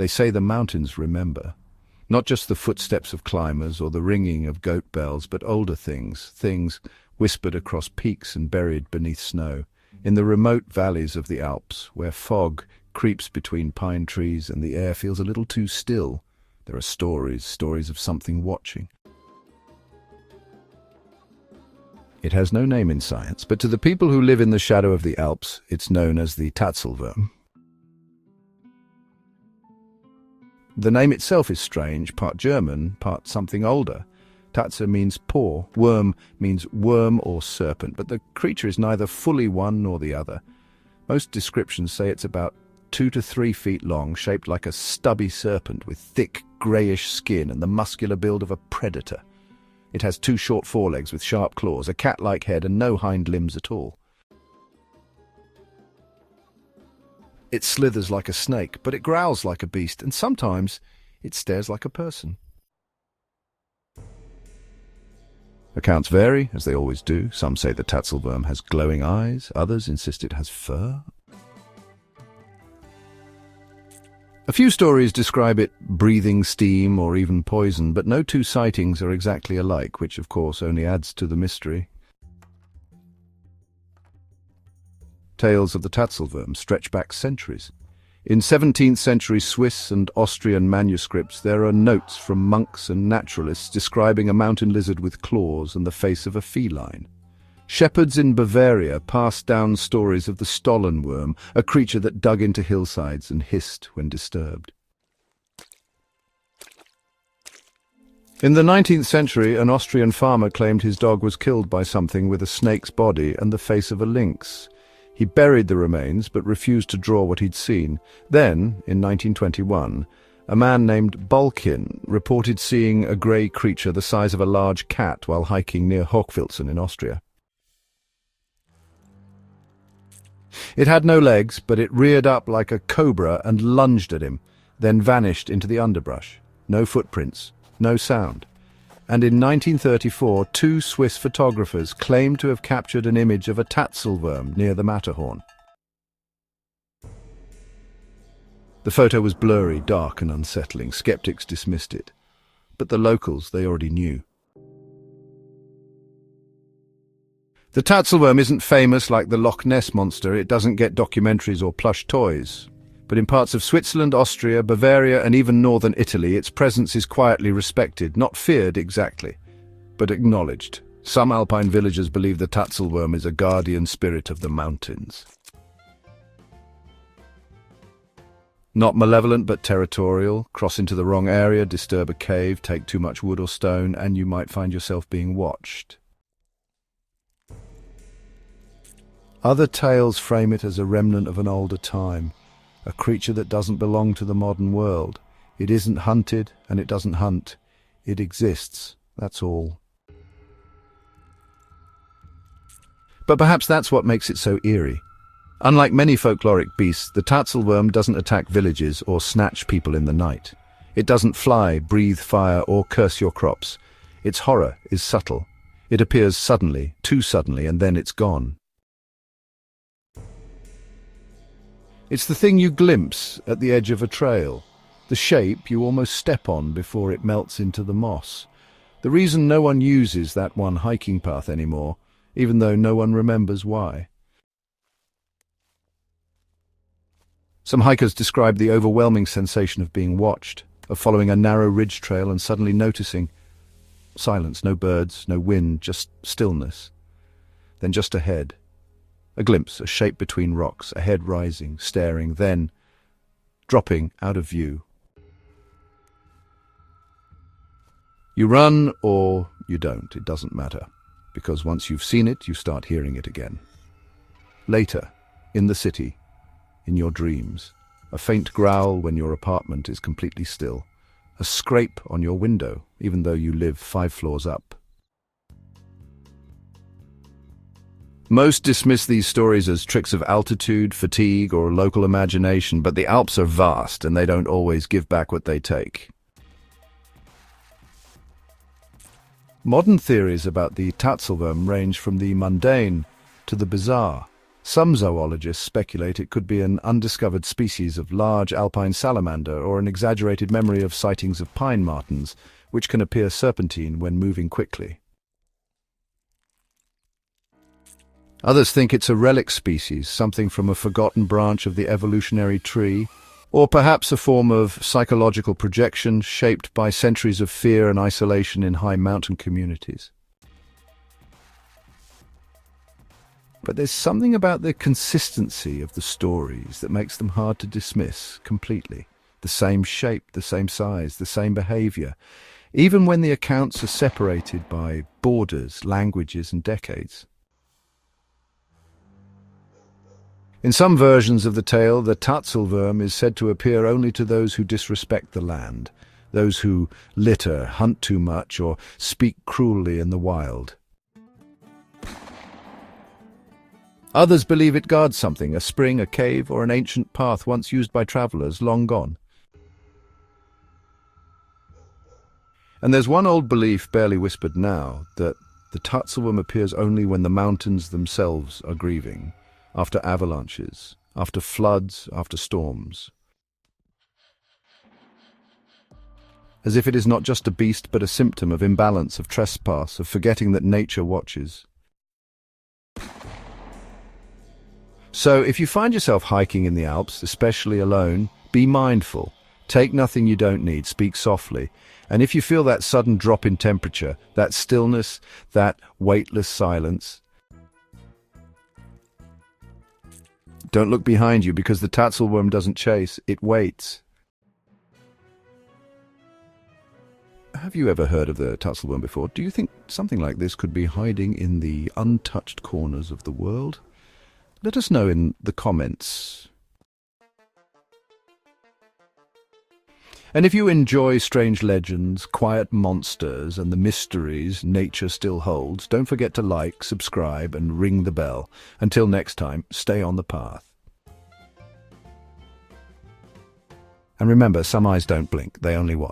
They say the mountains remember. Not just the footsteps of climbers or the ringing of goat bells, but older things, things whispered across peaks and buried beneath snow. In the remote valleys of the Alps, where fog creeps between pine trees and the air feels a little too still, there are stories of something watching. It has no name in science, but to the people who live in the shadow of the Alps, it's known as the Tatzelwurm. The name itself is strange, part German, part something older. Tatze means paw, worm means worm or serpent, but the creature is neither fully one nor the other. Most descriptions say it's about 2 to 3 feet long, shaped like a stubby serpent with thick, greyish skin and the muscular build of a predator. It has 2 short forelegs with sharp claws, a cat-like head and no hind limbs at all. It slithers like a snake, but it growls like a beast, and sometimes it stares like a person. Accounts vary, as they always do. Some say the Tatzelwurm has glowing eyes, others insist it has fur. A few stories describe it breathing steam or even poison, but no 2 sightings are exactly alike, which of course only adds to the mystery. Tales of the Tatzelwurm stretch back centuries. In 17th century Swiss and Austrian manuscripts, there are notes from monks and naturalists describing a mountain lizard with claws and the face of a feline. Shepherds in Bavaria passed down stories of the Stollenworm, a creature that dug into hillsides and hissed when disturbed. In the 19th century, an Austrian farmer claimed his dog was killed by something with a snake's body and the face of a lynx. He buried the remains, but refused to draw what he'd seen. Then, in 1921, a man named Balkin reported seeing a grey creature the size of a large cat while hiking near Hochfilzen in Austria. It had no legs, but it reared up like a cobra and lunged at him, then vanished into the underbrush. No footprints, no sound. And in 1934, 2 Swiss photographers claimed to have captured an image of a Tatzelwurm near the Matterhorn. The photo was blurry, dark and unsettling. Skeptics dismissed it. But the locals, they already knew. The Tatzelwurm isn't famous like the Loch Ness Monster. It doesn't get documentaries or plush toys. But in parts of Switzerland, Austria, Bavaria and even northern Italy, its presence is quietly respected, not feared exactly, but acknowledged. Some Alpine villagers believe the Tatzelwurm is a guardian spirit of the mountains. Not malevolent but territorial. Cross into the wrong area, disturb a cave, take too much wood or stone, and you might find yourself being watched. Other tales frame it as a remnant of an older time. A creature that doesn't belong to the modern world. It isn't hunted, and it doesn't hunt. It exists, that's all. But perhaps that's what makes it so eerie. Unlike many folkloric beasts, the Tatzelwurm doesn't attack villages or snatch people in the night. It doesn't fly, breathe fire, or curse your crops. Its horror is subtle. It appears suddenly, too suddenly, and then it's gone. It's the thing you glimpse at the edge of a trail, the shape you almost step on before it melts into the moss. The reason no one uses that one hiking path anymore, even though no one remembers why. Some hikers describe the overwhelming sensation of being watched, of following a narrow ridge trail and suddenly noticing silence, no birds, no wind, just stillness. Then just ahead, a glimpse, a shape between rocks, a head rising, staring, then dropping out of view. You run or you don't, it doesn't matter, because once you've seen it, you start hearing it again. Later, in the city, in your dreams, a faint growl when your apartment is completely still, a scrape on your window, even though you live 5 floors up. Most dismiss these stories as tricks of altitude, fatigue, or local imagination, but the Alps are vast and they don't always give back what they take. Modern theories about the Tatzelwurm range from the mundane to the bizarre. Some zoologists speculate it could be an undiscovered species of large alpine salamander or an exaggerated memory of sightings of pine martens, which can appear serpentine when moving quickly. Others think it's a relic species, something from a forgotten branch of the evolutionary tree, or perhaps a form of psychological projection shaped by centuries of fear and isolation in high mountain communities. But there's something about the consistency of the stories that makes them hard to dismiss completely. The same shape, the same size, the same behavior, even when the accounts are separated by borders, languages, and decades. In some versions of the tale, the Tatzelwurm is said to appear only to those who disrespect the land, those who litter, hunt too much, or speak cruelly in the wild. Others believe it guards something, a spring, a cave, or an ancient path once used by travelers, long gone. And there's one old belief, barely whispered now, that the Tatzelwurm appears only when the mountains themselves are grieving, after avalanches, after floods, after storms. As if it is not just a beast but a symptom of imbalance, of trespass, of forgetting that nature watches. So if you find yourself hiking in the Alps, especially alone, be mindful. Take nothing you don't need, speak softly. And if you feel that sudden drop in temperature, that stillness, that weightless silence, don't look behind you, because the Tatzelwurm doesn't chase, it waits. Have you ever heard of the Tatzelwurm before? Do you think something like this could be hiding in the untouched corners of the world? Let us know in the comments. And if you enjoy strange legends, quiet monsters, and the mysteries nature still holds, don't forget to like, subscribe, and ring the bell. Until next time, stay on the path. And remember, some eyes don't blink, they only watch.